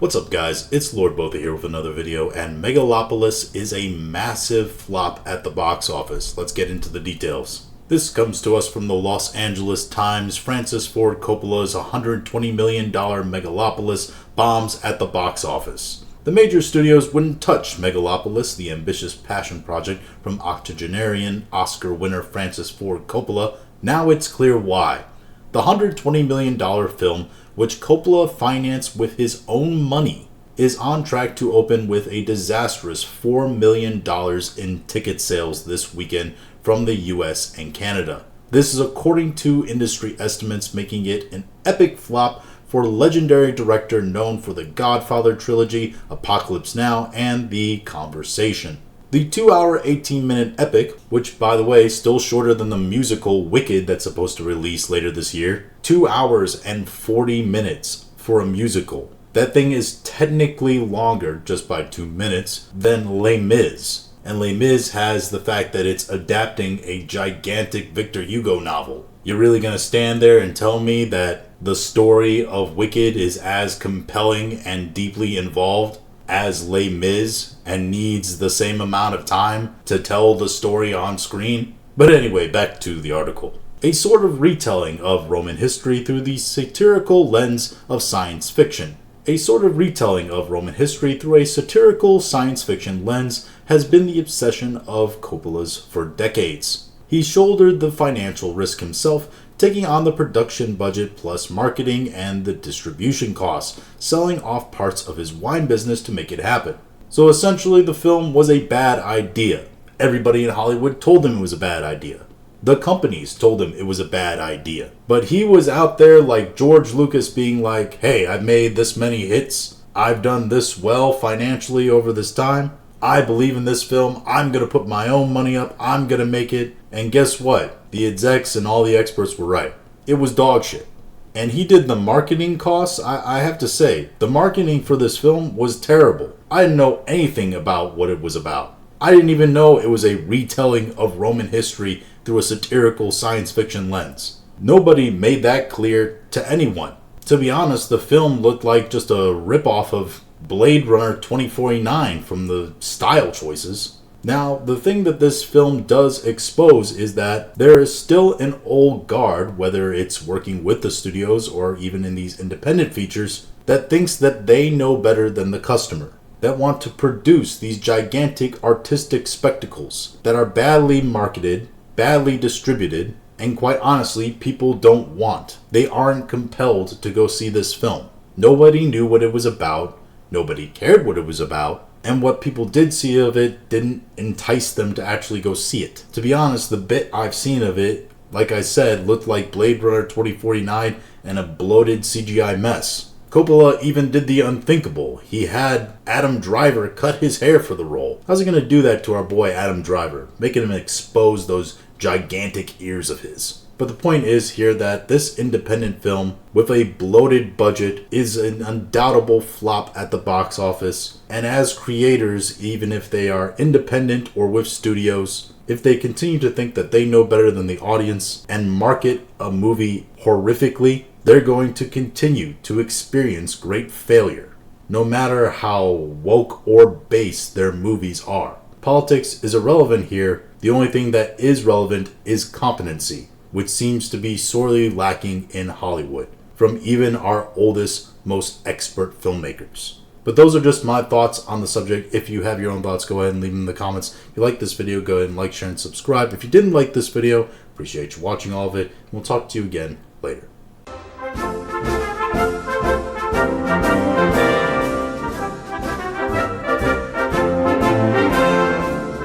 What's up guys, it's Lord Botha here with another video, and Megalopolis is a massive flop at the box office. Let's get into the details. This comes to us from the Los Angeles Times. Francis Ford Coppola's $120 million Megalopolis bombs at the box office. The major studios wouldn't touch Megalopolis, the ambitious passion project from octogenarian Oscar winner Francis Ford Coppola. Now it's clear why. The $120 million film, which Coppola financed with his own money, is on track to open with a disastrous $4 million in ticket sales this weekend from the US and Canada. This is according to industry estimates, making it an epic flop for legendary director known for the Godfather trilogy, Apocalypse Now, and The Conversation. The 2-hour, 18-minute epic, which by the way is still shorter than the musical Wicked that's supposed to release later this year, 2 hours and 40 minutes for a musical. That thing is technically longer, just by 2 minutes, than Les Mis. And Les Mis has the fact that it's adapting a gigantic Victor Hugo novel. You're really gonna stand there and tell me that the story of Wicked is as compelling and deeply involved as Les Mis and needs the same amount of time to tell the story on screen? But anyway, back to the article. A sort of retelling of Roman history through the satirical lens of science fiction. A sort of retelling of Roman history through a satirical science fiction lens has been the obsession of Coppola's for decades. He shouldered the financial risk himself, taking on the production budget plus marketing and the distribution costs, selling off parts of his wine business to make it happen. So essentially the film was a bad idea. Everybody in Hollywood told him it was a bad idea. The companies told him it was a bad idea. But he was out there like George Lucas being like, hey, I've made this many hits. I've done this well financially over this time. I believe in this film. I'm going to put my own money up. I'm going to make it. And guess what? The execs and all the experts were right. It was dog shit. And he did the marketing costs. I have to say, the marketing for this film was terrible. I didn't know anything about what it was about. I didn't even know it was a retelling of Roman history through a satirical science fiction lens. Nobody made that clear to anyone. To be honest, the film looked like just a ripoff of Blade Runner 2049 from the style choices. Now, the thing that this film does expose is that there is still an old guard, whether it's working with the studios or even in these independent features, that thinks that they know better than the customer, that want to produce these gigantic artistic spectacles that are badly marketed, badly distributed, and quite honestly, people don't want. They aren't compelled to go see this film. Nobody knew what it was about, nobody cared what it was about, and what people did see of it didn't entice them to actually go see it. To be honest, the bit I've seen of it, like I said, looked like Blade Runner 2049 and a bloated CGI mess. Coppola even did the unthinkable. He had Adam Driver cut his hair for the role. How's he going to do that to our boy Adam Driver? Making him expose those gigantic ears of his. But the point is here that this independent film with a bloated budget is an undoubtable flop at the box office. And as creators, even if they are independent or with studios, if they continue to think that they know better than the audience and market a movie horrifically, they're going to continue to experience great failure, no matter how woke or base their movies are. Politics is irrelevant here. The only thing that is relevant is competency, which seems to be sorely lacking in Hollywood, from even our oldest, most expert filmmakers. But those are just my thoughts on the subject. If you have your own thoughts, go ahead and leave them in the comments. If you like this video, go ahead and like, share, and subscribe. If you didn't like this video, appreciate you watching all of it. We'll talk to you again later.